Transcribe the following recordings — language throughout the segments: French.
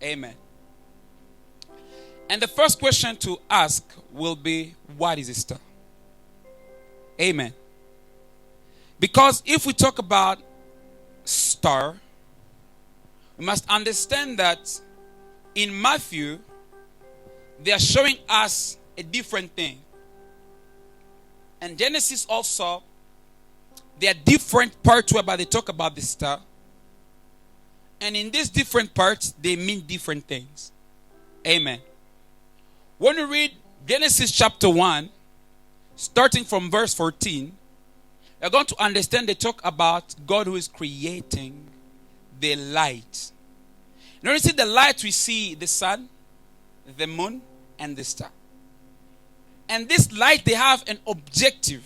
Amen. And the first question to ask will be, what is a star? Amen. Because if we talk about star, we must understand that in Matthew, they are showing us a different thing. And Genesis also, there are different parts whereby they talk about the star. And in these different parts, they mean different things. Amen. When you read Genesis chapter 1, starting from verse 14, you're going to understand they talk about God who is creating the light. Now you see the light, we see the sun, the moon, and the star. And this light, they have an objective,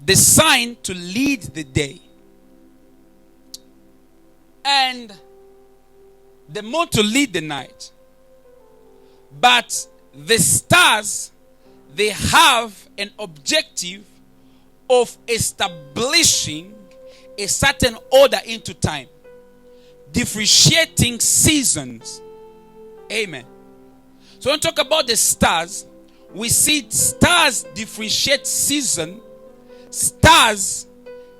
designed to lead the day. And the moon to lead the night. But the stars, they have an objective of establishing a certain order into time, differentiating seasons. Amen. So when we talk about the stars, we see stars differentiate season. Stars,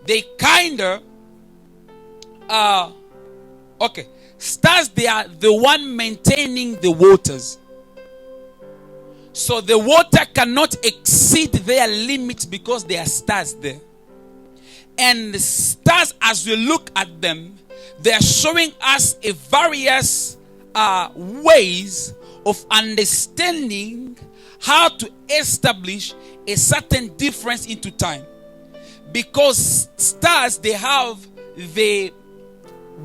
they stars, they are the one maintaining the waters. So the water cannot exceed their limits because there are stars there. And the stars, as we look at them, they are showing us a various ways of understanding how to establish a certain difference into time. Because stars, they have the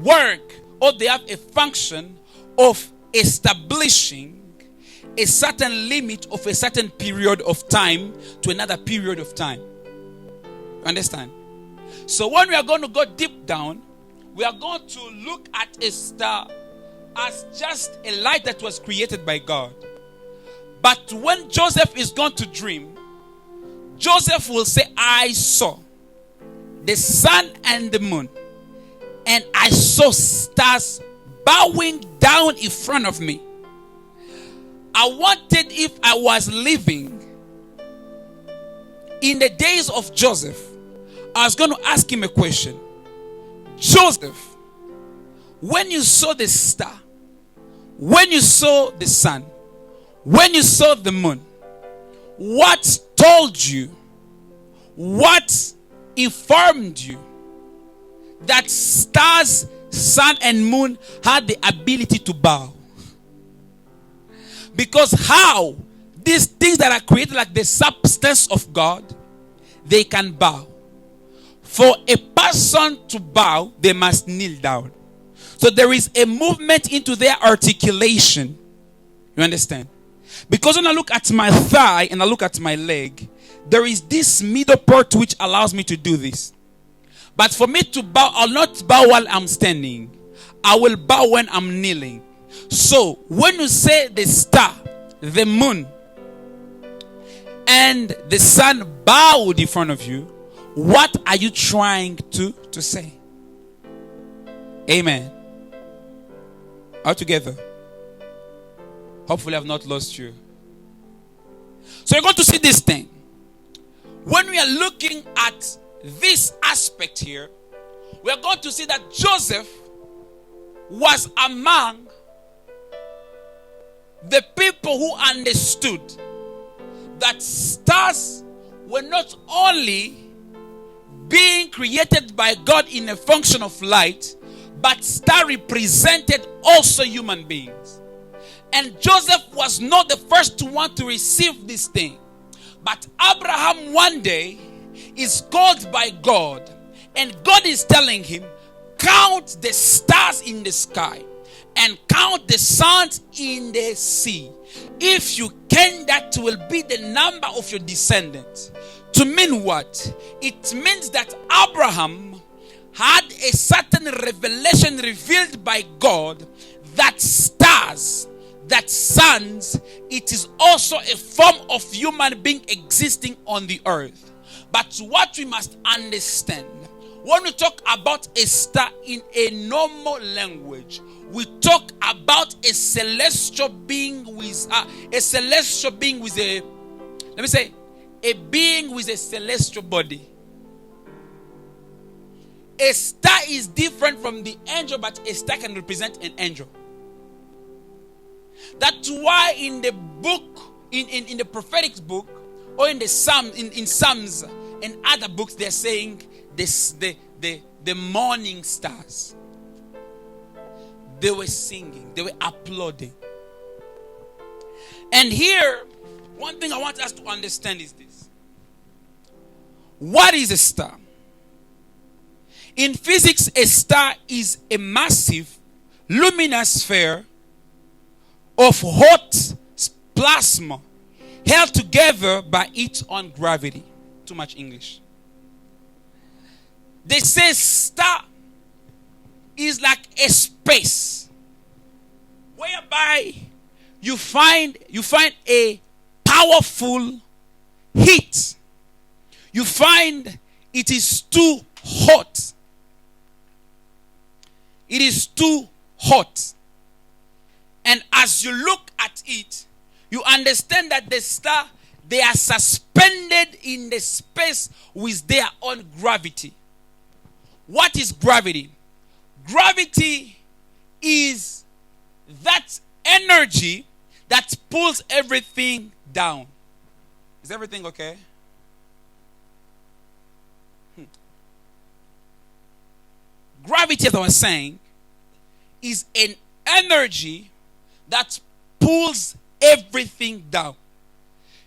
work, or they have a function of establishing a certain limit of a certain period of time to another period of time. Understand? So when we are going to go deep down, we are going to look at a star as just a light that was created by God. But when Joseph is going to dream, Joseph will say, I saw the sun and the moon, and I saw stars bowing down in front of me. I wanted, if I was living in the days of Joseph, I was going to ask him a question. Joseph, when you saw the star, when you saw the sun, when you saw the moon, what told you, what informed you that stars, sun, and moon had the ability to bow? Because how these things that are created like the substance of God, they can bow. For a person to bow, they must kneel down. So there is a movement into their articulation. You understand? Because when I look at my thigh and I look at my leg, there is this middle part which allows me to do this. But for me to bow, I'll not bow while I'm standing. I will bow when I'm kneeling. So when you say the star, the moon, and the sun bowed in front of you, what are you trying to say? Amen. All together. Hopefully I've not lost you. So you're going to see this thing. When we are looking at this aspect here, we are going to see that Joseph was among the people who understood that stars were not only being created by God in a function of light, but star represented also human beings. And Joseph was not the first one to receive this thing. But Abraham one day is called by God, and God is telling him, count the stars in the sky and count the sands in the sea. If you can, that will be the number of your descendants. To mean what? It means that Abraham had a certain revelation revealed by God that stars, that suns, it is also a form of human being existing on the earth. But what we must understand, When we talk about a star in a normal language, we talk about a celestial being with a being with a celestial body. A star is different from the angel, but a star can represent an angel. That's why in the book, in the prophetic book, or in the Psalms and other books, they're saying this, the morning stars. They were singing, they were applauding. And here, one thing I want us to understand is this. What is a star? In physics, a star is a massive, luminous sphere of hot plasma held together by its own gravity. Too much English. They say star is like a space whereby you find a powerful heat. You find it is too hot. It is too hot. And as you look at it, you understand that the star, they are suspended in the space with their own gravity. What is gravity? Gravity is that energy that pulls everything down. Is everything okay? Gravity, as I was saying, is an energy that pulls everything down.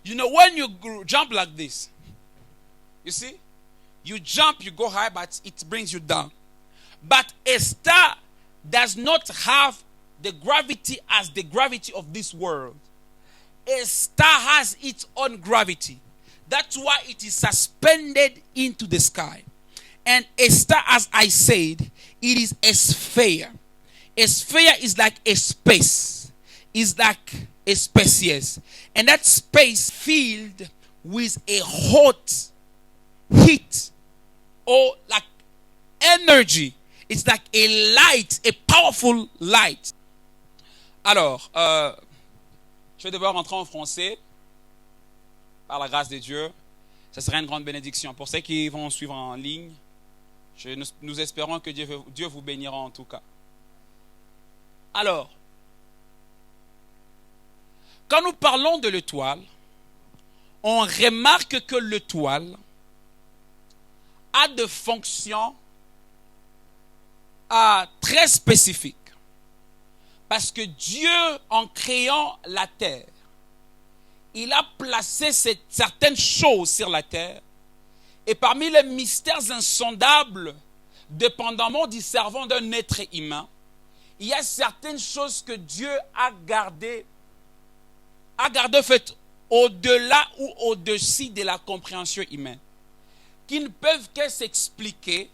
You know, when you jump like this, you see, you jump, you go high, but it brings you down. But a star does not have the gravity as the gravity of this world. A star has its own gravity. That's why it is suspended into the sky. And a star, as I said, it is a sphere. A sphere is like a space. It's like a space, yes. And that space filled with a hot heat or like energy. It's like a light, a powerful light. Alors, je vais devoir rentrer en français. Par la grâce de Dieu, ce sera une grande bénédiction. Pour ceux qui vont suivre en ligne, nous espérons que Dieu vous bénira en tout cas. Alors, quand nous parlons de l'étoile, on remarque que l'étoile a des fonctions très spécifiques. Parce que Dieu, en créant la terre, il a placé certaines choses sur la terre. Et parmi les mystères insondables, dépendamment du cerveau d'un être humain, il y a certaines choses que Dieu a gardées fait au-delà ou au-dessus de la compréhension humaine, qui ne peuvent que s'expliquer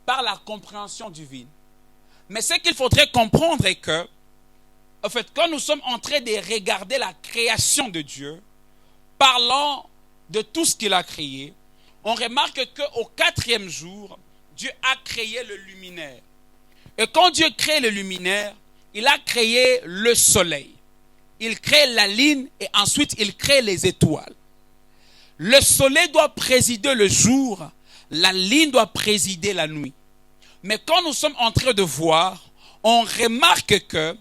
par la compréhension divine. Mais ce qu'il faudrait comprendre est que, en fait, quand nous sommes en train de regarder la création de Dieu, parlant de tout ce qu'il a créé, on remarque qu'au 4e jour, Dieu a créé le luminaire. Et quand Dieu crée le luminaire, il a créé le soleil. Il crée la lune et ensuite il crée les étoiles. Le soleil doit présider le jour, la lune doit présider la nuit. Mais quand nous sommes en train de voir, on remarque que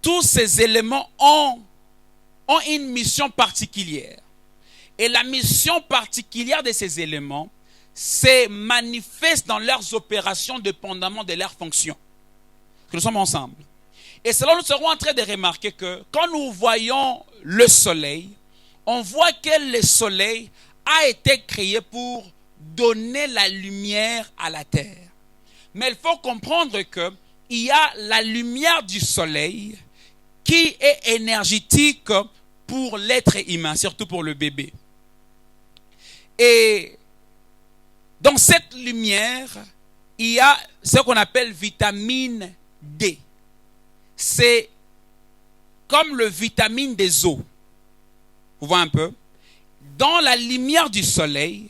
tous ces éléments ont une mission particulière. Et la mission particulière de ces éléments se manifeste dans leurs opérations dépendamment de leurs fonctions. Que nous sommes ensemble. Et cela, nous serons en train de remarquer que quand nous voyons le soleil, on voit que le soleil a été créé pour donner la lumière à la terre. Mais il faut comprendre qu'il y a la lumière du soleil qui est énergétique pour l'être humain, surtout pour le bébé. Et dans cette lumière, il y a ce qu'on appelle vitamine D. C'est comme le vitamine des eaux. Vous voyez un peu? Dans la lumière du soleil,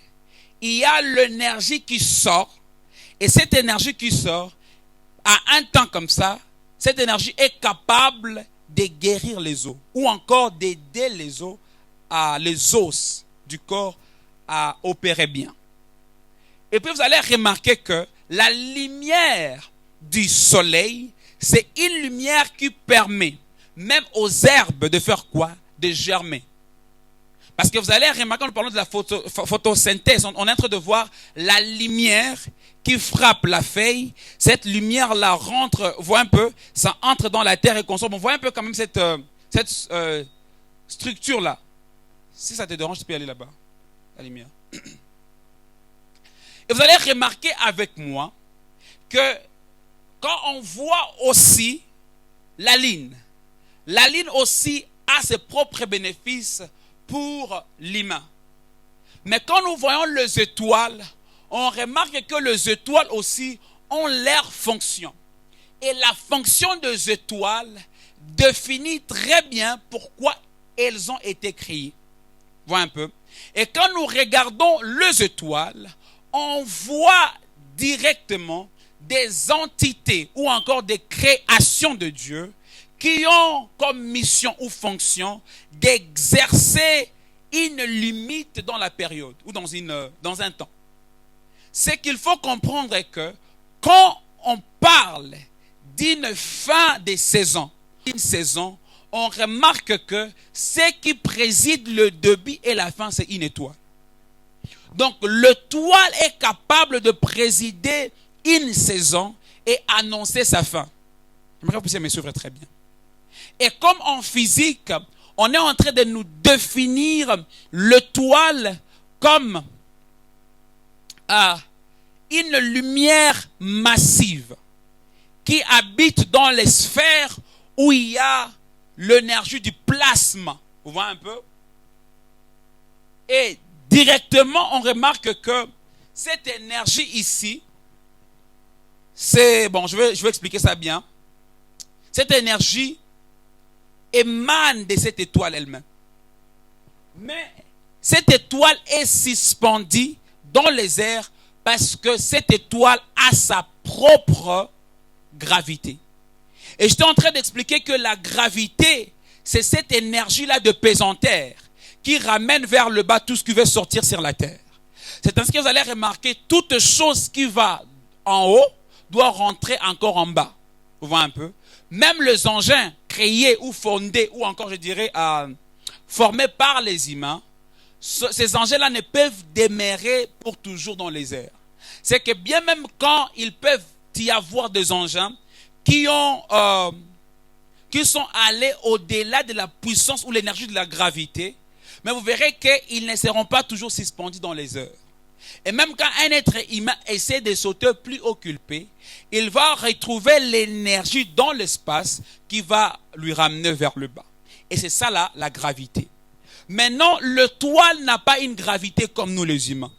il y a l'énergie qui sort Et cette énergie qui sort, à un temps comme ça, cette énergie est capable de guérir les os ou encore d'aider les os du corps à opérer bien. Et puis vous allez remarquer que la lumière du soleil, c'est une lumière qui permet même aux herbes de faire quoi? De germer. Parce que vous allez remarquer, nous parlons de la photosynthèse, on est en train de voir la lumière qui frappe la feuille. Cette lumière-là rentre, voit un peu, ça entre dans la terre et consomme. On voit un peu quand même cette structure-là. Si ça te dérange, tu peux aller là-bas, la lumière. Et vous allez remarquer avec moi que quand on voit aussi la ligne aussi a ses propres bénéfices pour l'humain. Mais quand nous voyons les étoiles, on remarque que les étoiles aussi ont leur fonction. Et la fonction des étoiles définit très bien pourquoi elles ont été créées. Voilà un peu. Et quand nous regardons les étoiles, on voit directement des entités ou encore des créations de Dieu qui ont comme mission ou fonction d'exercer une limite dans la période ou dans un temps. C'est qu'il faut comprendre que quand on parle d'une fin de saison, on remarque que ce qui préside le début et la fin, c'est une étoile. Donc l'étoile est capable de présider une saison et annoncer sa fin. J'aimerais que vous puissiez me suivre très bien. Et comme en physique, on est en train de nous définir l'étoile comme une lumière massive qui habite dans les sphères où il y a l'énergie du plasma. Vous voyez un peu? Et directement, on remarque que cette énergie ici, c'est, bon, je vais expliquer ça bien. Cette énergie émane de cette étoile elle-même. Mais cette étoile est suspendue dans les airs parce que cette étoile a sa propre gravité. Et j'étais en train d'expliquer que la gravité, c'est cette énergie-là de pesanteur qui ramène vers le bas tout ce qui veut sortir sur la terre. C'est ainsi que vous allez remarquer toute chose qui va en haut doit rentrer encore en bas. Vous voyez un peu? Même les engins créés ou fondés ou encore je dirais formés par les humains, ces engins-là ne peuvent demeurer pour toujours dans les airs. C'est que bien même quand ils peuvent y avoir des engins qui sont allés au-delà de la puissance ou l'énergie de la gravité, mais vous verrez qu'ils ne seront pas toujours suspendus dans les airs. Et même quand un être humain essaie de sauter plus haut qu'il peut, il va retrouver l'énergie dans l'espace qui va lui ramener vers le bas. Et c'est ça là, la gravité. Maintenant, l'étoile n'a pas une gravité comme nous les humains.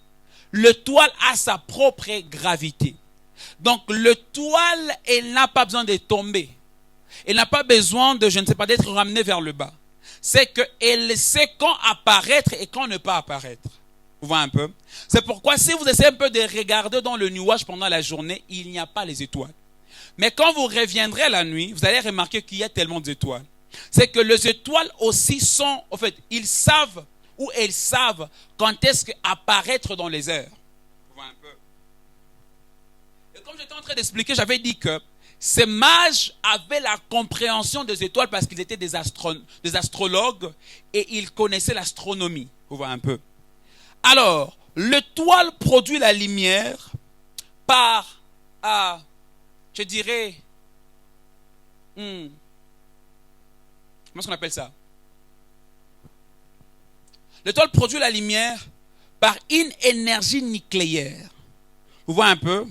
L'étoile a sa propre gravité. Donc l'étoile, elle n'a pas besoin de tomber. Elle n'a pas besoin de, je ne sais pas, d'être ramenée vers le bas. C'est qu'elle sait quand apparaître et quand ne pas apparaître. Vous voyez un peu? C'est pourquoi si vous essayez un peu de regarder dans le nuage pendant la journée, il n'y a pas les étoiles. Mais quand vous reviendrez la nuit, vous allez remarquer qu'il y a tellement d'étoiles. C'est que les étoiles aussi sont, en fait, ils savent ou elles savent quand est-ce qu'apparaître dans les airs. Vous voyez un peu? Et comme j'étais en train d'expliquer, j'avais dit que ces mages avaient la compréhension des étoiles parce qu'ils étaient des astrologues et ils connaissaient l'astronomie. Vous voyez un peu? Alors, l'étoile produit la lumière par, je dirais, comment est-ce qu'on appelle ça? L'étoile produit la lumière par une énergie nucléaire. Vous voyez un peu?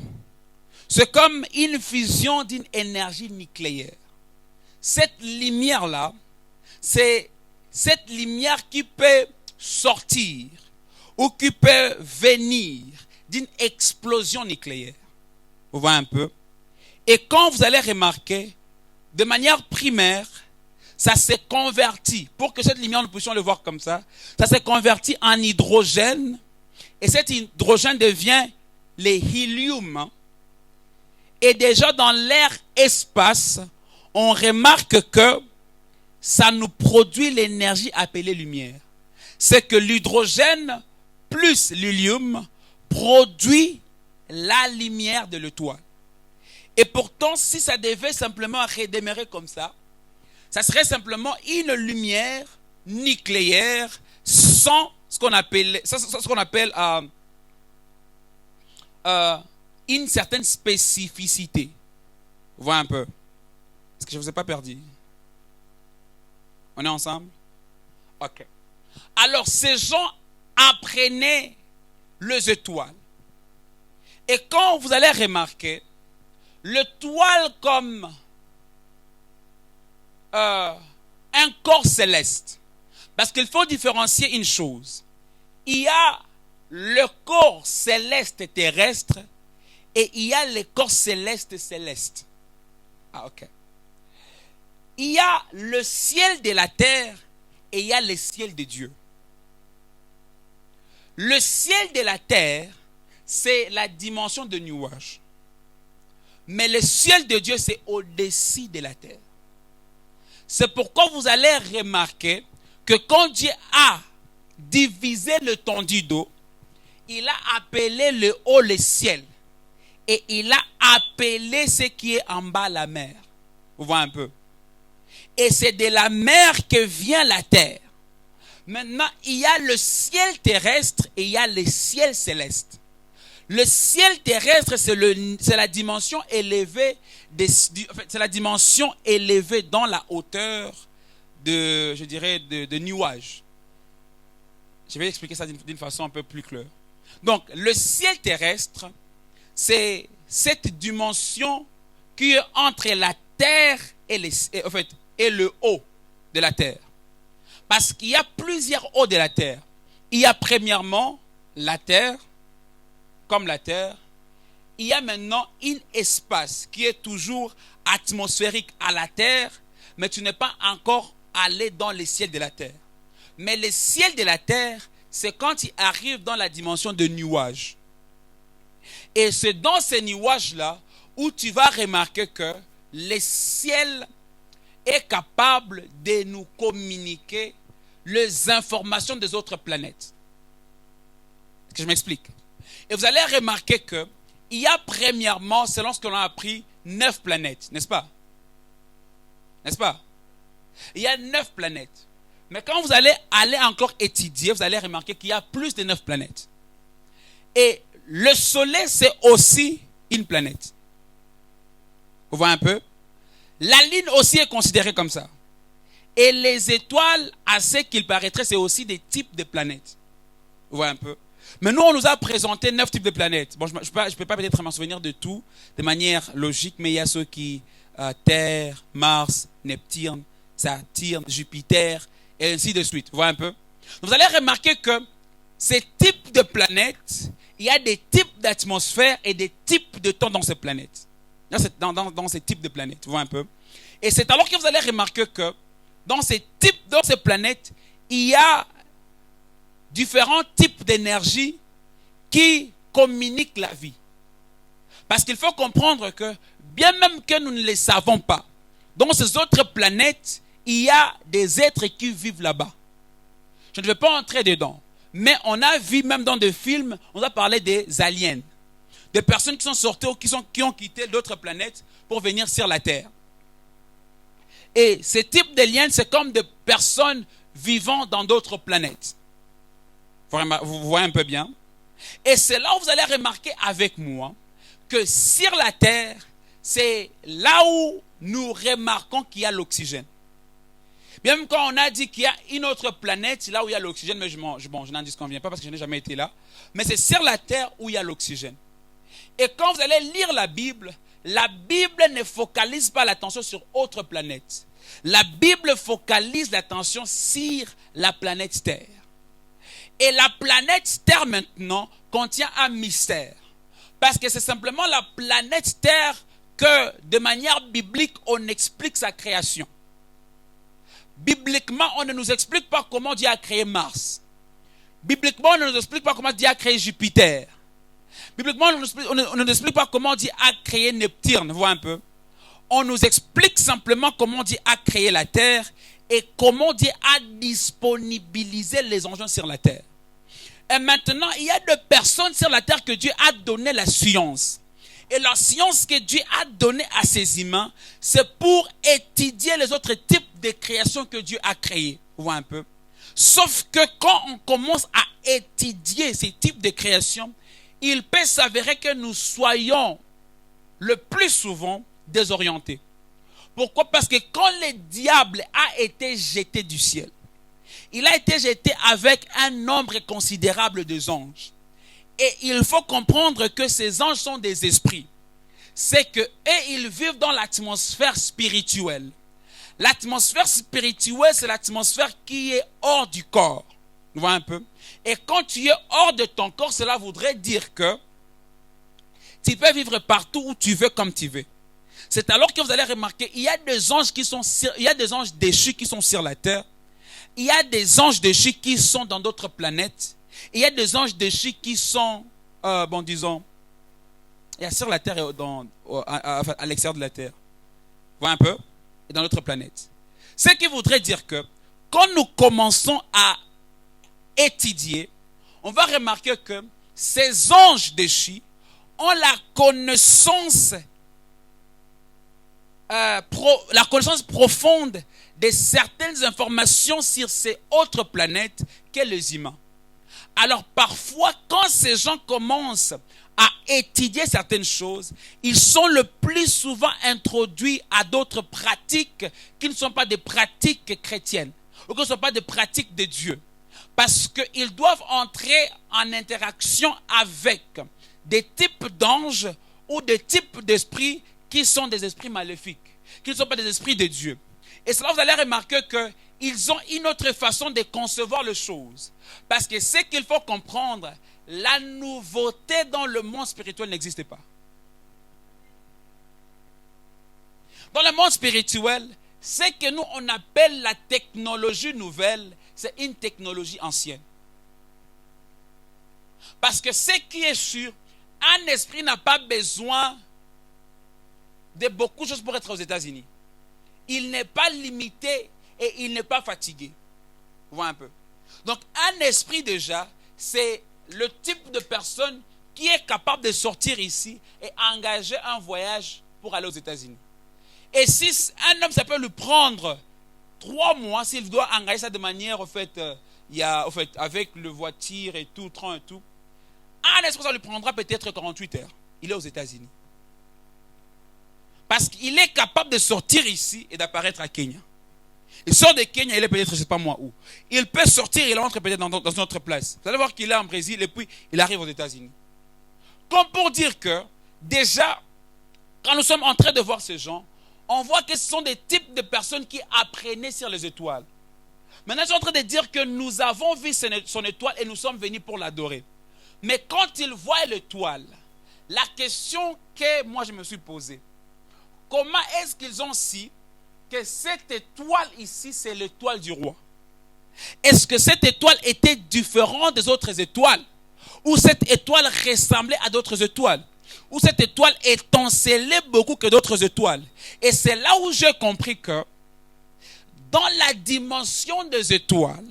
C'est comme une fusion d'une énergie nucléaire. Cette lumière-là, c'est cette lumière qui peut sortir ou qui peut venir d'une explosion nucléaire. Vous voyez un peu? Et quand vous allez remarquer, de manière primaire, ça s'est converti, pour que cette lumière, nous puissions le voir comme ça s'est converti en hydrogène, et cet hydrogène devient l'hélium, Et déjà dans l'air-espace, on remarque que ça nous produit l'énergie appelée lumière. C'est que l'hydrogène plus l'hélium produit la lumière de l'étoile. Et pourtant, si ça devait simplement redémarrer comme ça serait simplement une lumière nucléaire sans ce qu'on appelle une certaine spécificité. Vous voyez un peu? Est-ce que je ne vous ai pas perdu? On est ensemble? Ok. Alors, ces gens apprenaient les étoiles. Et quand vous allez remarquer, l'étoile comme un corps céleste. Parce qu'il faut différencier une chose. Il y a le corps céleste terrestre et il y a le corps céleste céleste. Ah, ok. Il y a le ciel de la terre et il y a le ciel de Dieu. Le ciel de la terre, c'est la dimension de nuage. Mais le ciel de Dieu, c'est au-dessus de la terre. C'est pourquoi vous allez remarquer que quand Dieu a divisé l'étendue d'eau, il a appelé le haut le ciel. Et il a appelé ce qui est en bas la mer. Vous voyez un peu? Et c'est de la mer que vient la terre. Maintenant, il y a le ciel terrestre et il y a le ciel céleste. Le ciel terrestre, c'est la dimension élevée, c'est la dimension élevée dans la hauteur de nuages. Je vais expliquer ça d'une façon un peu plus claire. Donc, le ciel terrestre, c'est cette dimension qui est entre la terre et le haut de la terre. Parce qu'il y a plusieurs hauts de la terre. Il y a premièrement la terre, comme la terre. Il y a maintenant un espace qui est toujours atmosphérique à la terre, mais tu n'es pas encore allé dans le ciel de la terre. Mais le ciel de la terre, c'est quand tu arrives dans la dimension de nuages. Et c'est dans ces nuages-là où tu vas remarquer que le ciel est capable de nous communiquer les informations des autres planètes. Est-ce que je m'explique? Et vous allez remarquer qu'il y a premièrement, selon ce que l'on a appris, 9 planètes, n'est-ce pas? N'est-ce pas? Il y a 9 planètes. Mais quand vous allez encore étudier, vous allez remarquer qu'il y a plus de 9 planètes. Et le Soleil, c'est aussi une planète. Vous voyez un peu? La Lune aussi est considérée comme ça. Et les étoiles, à ce qu'il paraîtrait, c'est aussi des types de planètes. Vous voyez un peu? Mais nous, on nous a présenté 9 types de planètes. Bon, je ne peux pas peut-être m'en souvenir de tout de manière logique, mais il y a ceux qui... Terre, Mars, Neptune, Saturne, Jupiter, et ainsi de suite. Vous voyez un peu? Vous allez remarquer que ces types de planètes, il y a des types d'atmosphères et des types de temps dans ces planètes. Dans ces types de planètes. Vous voyez un peu? Et c'est alors que vous allez remarquer que dans ces planètes, il y a différents types d'énergie qui communiquent la vie. Parce qu'il faut comprendre que, bien même que nous ne les savons pas, dans ces autres planètes, il y a des êtres qui vivent là-bas. Je ne vais pas entrer dedans. Mais on a vu, même dans des films, on a parlé des aliens. Des personnes qui sont sorties ou qui ont quitté d'autres planètes pour venir sur la Terre. Et ce type d'aliens, c'est comme des personnes vivant dans d'autres planètes. Vous voyez un peu bien. Et c'est là où vous allez remarquer avec moi que sur la Terre, c'est là où nous remarquons qu'il y a l'oxygène. Bien même quand on a dit qu'il y a une autre planète, là où il y a l'oxygène, mais je n'en disconviens pas parce que je n'ai jamais été là, mais c'est sur la Terre où il y a l'oxygène. Et quand vous allez lire la Bible ne focalise pas l'attention sur autre planète. La Bible focalise l'attention sur la planète Terre. Et la planète Terre maintenant contient un mystère. Parce que c'est simplement la planète Terre que, de manière biblique, on explique sa création. Bibliquement, on ne nous explique pas comment Dieu a créé Mars. Bibliquement, on ne nous explique pas comment Dieu a créé Jupiter. Bibliquement, on ne nous explique pas comment Dieu a créé Neptune, vous voyez un peu. On nous explique simplement comment Dieu a créé la terre et comment Dieu a disponibilisé les engins sur la terre. Et maintenant, il y a des personnes sur la terre que Dieu a donné la science. Et la science que Dieu a donnée à ces humains, c'est pour étudier les autres types de créations que Dieu a créées. Vous voyez un peu. Sauf que quand on commence à étudier ces types de créations, il peut s'avérer que nous soyons le plus souvent désorientés. Pourquoi? Parce que quand le diable a été jeté du ciel, il a été jeté avec un nombre considérable d'anges. Et il faut comprendre que ces anges sont des esprits. C'est que eux, ils vivent dans l'atmosphère spirituelle. L'atmosphère spirituelle, c'est l'atmosphère qui est hors du corps. Vous voyez un peu? Et quand tu es hors de ton corps, cela voudrait dire que tu peux vivre partout où tu veux, comme tu veux. C'est alors que vous allez remarquer, il y a des anges déchus qui sont sur la terre. Il y a des anges déchus qui sont dans d'autres planètes. Il y a des anges déchus qui sont, disons, il y a sur la terre et à l'extérieur de la terre. Vous voyez un peu? Et dans notre planète. Ce qui voudrait dire que quand nous commençons à étudier, on va remarquer que ces anges déchus ont la connaissance profonde de certaines informations sur ces autres planètes que les humains. Alors parfois, quand ces gens commencent à étudier certaines choses, ils sont le plus souvent introduits à d'autres pratiques qui ne sont pas des pratiques chrétiennes ou qui ne sont pas des pratiques de Dieu. Parce qu'ils doivent entrer en interaction avec des types d'anges ou des types d'esprits qui sont des esprits maléfiques, qui ne sont pas des esprits de Dieu. Et cela, vous allez remarquer qu'ils ont une autre façon de concevoir les choses. Parce que ce qu'il faut comprendre, la nouveauté dans le monde spirituel n'existe pas. Dans le monde spirituel, ce que nous on appelle la technologie nouvelle, c'est une technologie ancienne. Parce que ce qui est sûr, un esprit n'a pas besoin de beaucoup de choses pour être aux États-Unis. Il n'est pas limité et il n'est pas fatigué. Vous voyez un peu. Donc un esprit déjà, c'est le type de personne qui est capable de sortir ici et engager un voyage pour aller aux États-Unis. Et si un homme, ça peut lui prendre 3 mois, s'il doit engager ça de manière, avec le voiture et tout, train et tout, un esprit, ça lui prendra peut-être 48 heures. Il est aux États-Unis. Parce qu'il est capable de sortir ici et d'apparaître à Kenya. Il sort de Kenya, il est peut-être, je ne sais pas moi où. Il peut sortir, il entre peut-être dans une autre place. Vous allez voir qu'il est en Brésil et puis il arrive aux États-Unis. Comme pour dire que, déjà, quand nous sommes en train de voir ces gens, on voit que ce sont des types de personnes qui apprenaient sur les étoiles. Maintenant, je suis en train de dire que nous avons vu son étoile et nous sommes venus pour l'adorer. Mais quand ils voient l'étoile, la question que moi je me suis posée, comment est-ce qu'ils ont su que cette étoile ici, c'est l'étoile du roi? Est-ce que cette étoile était différente des autres étoiles? Ou cette étoile ressemblait à d'autres étoiles? Ou cette étoile étincelait beaucoup que d'autres étoiles? Et c'est là où j'ai compris que dans la dimension des étoiles,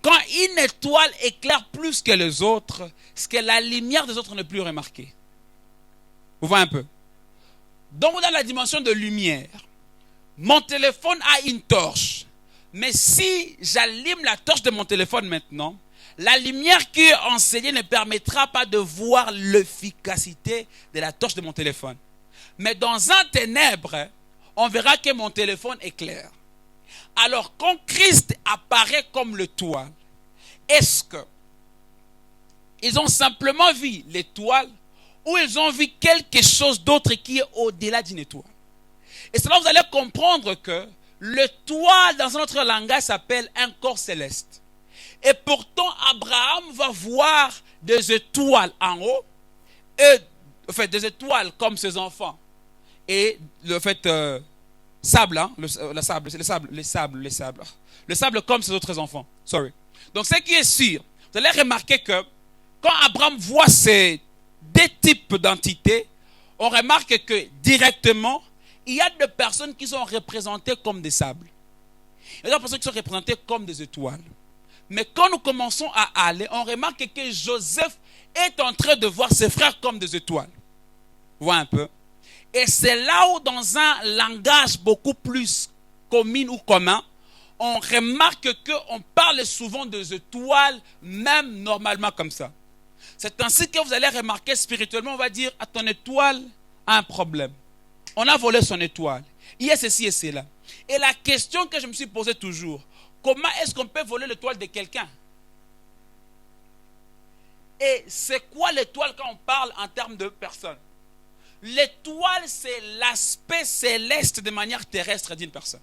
quand une étoile éclaire plus que les autres, c'est que la lumière des autres n'est plus remarquée. Vous voyez un peu? Donc dans la dimension de lumière, mon téléphone a une torche. Mais si j'allume la torche de mon téléphone maintenant, la lumière qui est enseignée ne permettra pas de voir l'efficacité de la torche de mon téléphone. Mais dans un ténèbre, on verra que mon téléphone est clair. Alors quand Christ apparaît comme l'étoile, est-ce que ils ont simplement vu l'étoile ou ils ont vu quelque chose d'autre qui est au-delà d'une étoile? Et cela, vous allez comprendre que l'étoile, dans un autre langage, s'appelle un corps céleste. Et pourtant, Abraham va voir des étoiles en haut, et, des étoiles comme ses enfants. Et le sable, hein, le sable comme ses autres enfants. Sorry. Donc, ce qui est sûr, vous allez remarquer que quand Abraham voit ces deux types d'entités, on remarque que directement, il y a des personnes qui sont représentées comme des sables. Il y a des personnes qui sont représentées comme des étoiles. Mais quand nous commençons à aller, on remarque que Joseph est en train de voir ses frères comme des étoiles. Vous voyez un peu? Et c'est là où, dans un langage beaucoup plus commun ou commun, on remarque qu'on parle souvent des étoiles, même normalement comme ça. C'est ainsi que vous allez remarquer spirituellement, on va dire, à ton étoile a un problème. On a volé son étoile. Il y a ceci et cela. Et la question que je me suis posée toujours, comment est-ce qu'on peut voler l'étoile de quelqu'un? Et c'est quoi l'étoile quand on parle en termes de personnes? L'étoile, c'est l'aspect céleste de manière terrestre d'une personne.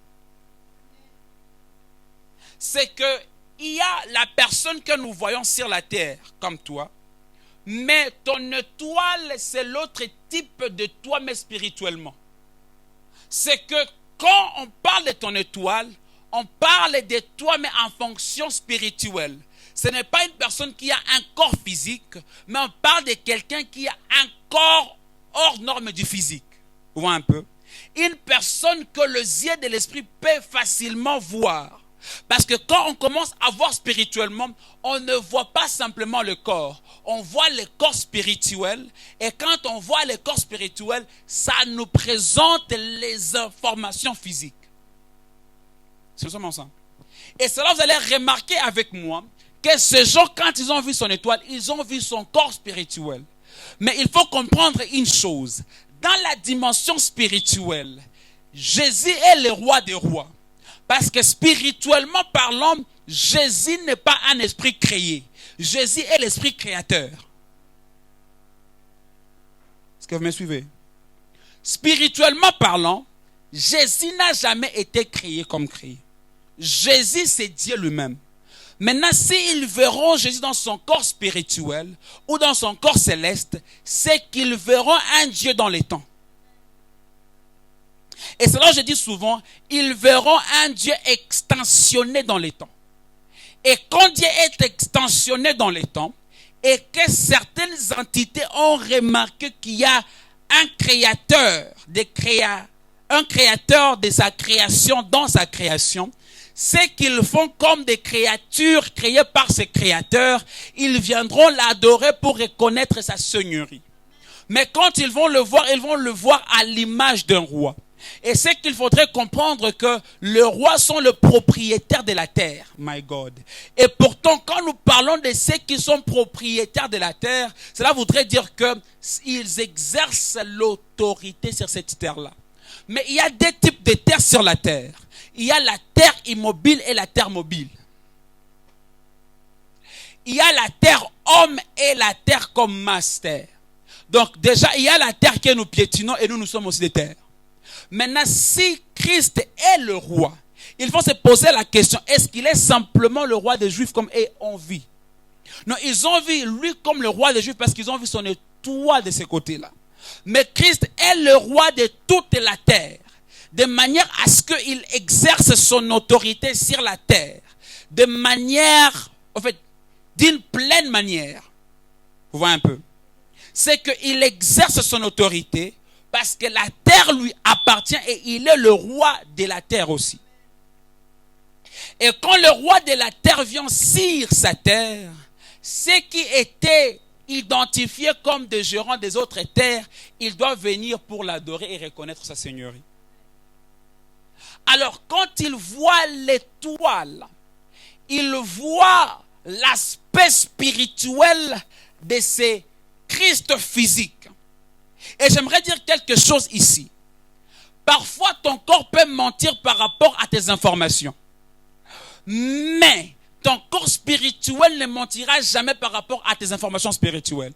C'est que il y a la personne que nous voyons sur la terre, comme toi, mais ton étoile, c'est l'autre type de toi, mais spirituellement. C'est que quand on parle de ton étoile, on parle de toi, mais en fonction spirituelle. Ce n'est pas une personne qui a un corps physique, mais on parle de quelqu'un qui a un corps hors norme du physique. Vous voyez un peu? Une personne que les yeux de l'esprit peuvent facilement voir. Parce que quand on commence à voir spirituellement, on ne voit pas simplement le corps. On voit le corps spirituel. Et quand on voit le corps spirituel, ça nous présente les informations physiques. C'est ça, ensemble. Et cela, vous allez remarquer avec moi que ces gens, quand ils ont vu son étoile, ils ont vu son corps spirituel. Mais il faut comprendre une chose. Dans la dimension spirituelle, Jésus est le roi des rois. Parce que spirituellement parlant, Jésus n'est pas un esprit créé. Jésus est l'esprit créateur. Est-ce que vous me suivez? Spirituellement parlant, Jésus n'a jamais été créé comme créé. Jésus, c'est Dieu lui-même. Maintenant, s'ils verront Jésus dans son corps spirituel ou dans son corps céleste, c'est qu'ils verront un Dieu dans les temps. Et c'est là que je dis souvent, ils verront un Dieu extensionné dans les temps. Et quand Dieu est extensionné dans les temps, et que certaines entités ont remarqué qu'il y a un créateur de sa création dans sa création, c'est qu'ils font comme des créatures créées par ces créateurs, ils viendront l'adorer pour reconnaître sa seigneurie. Mais quand ils vont le voir à l'image d'un roi. Et c'est qu'il faudrait comprendre que les rois sont le propriétaire de la terre, my God. Et pourtant, quand nous parlons de ceux qui sont propriétaires de la terre, cela voudrait dire qu'ils exercent l'autorité sur cette terre-là. Mais il y a deux types de terres sur la terre. Il y a la terre immobile et la terre mobile. Il y a la terre homme et la terre comme master. Donc déjà, il y a la terre que nous piétinons et nous sommes aussi des terres. Maintenant, si Christ est le roi, il faut se poser la question, est-ce qu'il est simplement le roi des Juifs comme on vit? Non, ils ont vu lui comme le roi des Juifs parce qu'ils ont vu son étoile de ce côté-là. Mais Christ est le roi de toute la terre, de manière à ce qu'il exerce son autorité sur la terre, de manière, en fait, d'une pleine manière. Vous voyez un peu? C'est qu'il exerce son autorité parce que la terre lui appartient et il est le roi de la terre aussi. Et quand le roi de la terre vient sur sa terre, ceux qui étaient identifiés comme des gérants des autres terres, ils doivent venir pour l'adorer et reconnaître sa seigneurie. Alors quand ils voient l'étoile, ils voient l'aspect spirituel de ces Christ physiques. Et j'aimerais dire quelque chose ici. Parfois, ton corps peut mentir par rapport à tes informations. Mais ton corps spirituel ne mentira jamais par rapport à tes informations spirituelles.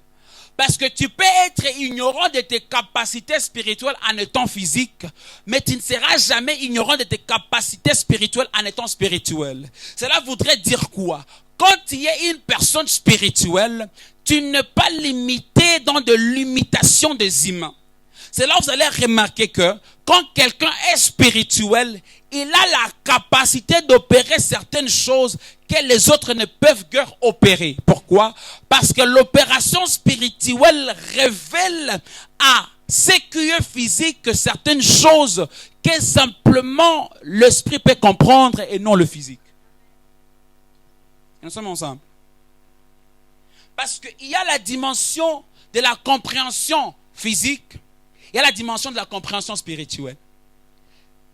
Parce que tu peux être ignorant de tes capacités spirituelles en étant physique, mais tu ne seras jamais ignorant de tes capacités spirituelles en étant spirituel. Cela voudrait dire quoi? Quand tu es une personne spirituelle, tu n'es pas limité dans de l'imitation des humains. C'est là où vous allez remarquer que quand quelqu'un est spirituel, il a la capacité d'opérer certaines choses que les autres ne peuvent guère opérer. Pourquoi? Parce que l'opération spirituelle révèle à ce qui est physique certaines choses que simplement l'esprit peut comprendre et non le physique. Nous sommes ensemble. Parce qu'il y a la dimension de la compréhension physique, il y a la dimension de la compréhension spirituelle.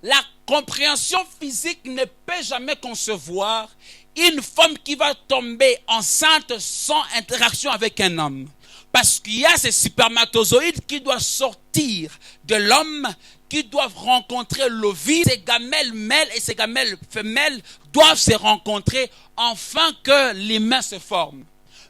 La compréhension physique ne peut jamais concevoir une femme qui va tomber enceinte sans interaction avec un homme. Parce qu'il y a ces spermatozoïdes qui doivent sortir de l'homme, qui doivent rencontrer l'ovule. Ces gamètes mâles et ces gamètes femelles doivent se rencontrer afin que l'humain se forme.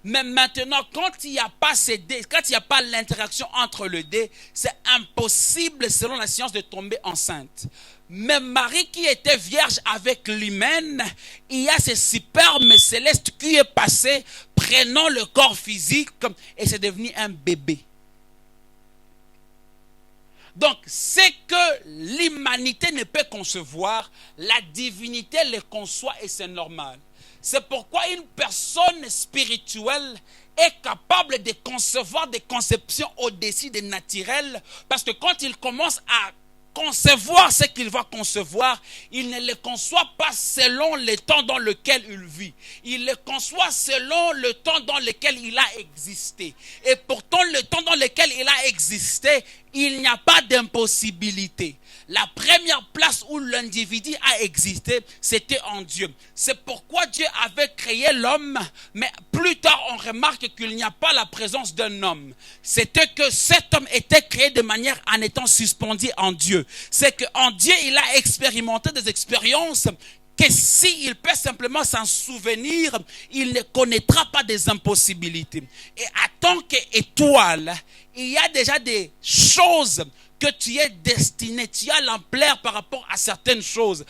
Mais maintenant, quand il n'y a pas ces dés, quand il n'y a pas l'interaction entre les dés, c'est impossible selon la science de tomber enceinte. Mais Marie qui était vierge avec l'humaine, il y a ce sperme céleste qui est passé, prenant le corps physique et c'est devenu un bébé. Donc, ce que l'humanité ne peut concevoir, la divinité le conçoit et c'est normal. C'est pourquoi une personne spirituelle est capable de concevoir des conceptions au-dessus des naturels, parce que quand il commence à concevoir ce qu'il va concevoir, il ne le conçoit pas selon le temps dans lequel il vit. Il le conçoit selon le temps dans lequel il a existé. Et pourtant, le temps dans lequel il a existé, il n'y a pas d'impossibilité. La première place où l'individu a existé, c'était en Dieu. C'est pourquoi Dieu avait créé l'homme, mais plus tard on remarque qu'il n'y a pas la présence d'un homme. C'était que cet homme était créé de manière en étant suspendu en Dieu. C'est qu'en Dieu, il a expérimenté des expériences que s'il peut simplement s'en souvenir, il ne connaîtra pas des impossibilités. Et en tant qu'étoile, il y a déjà des choses que tu es destiné, tu as l'ampleur par rapport à certaines choses.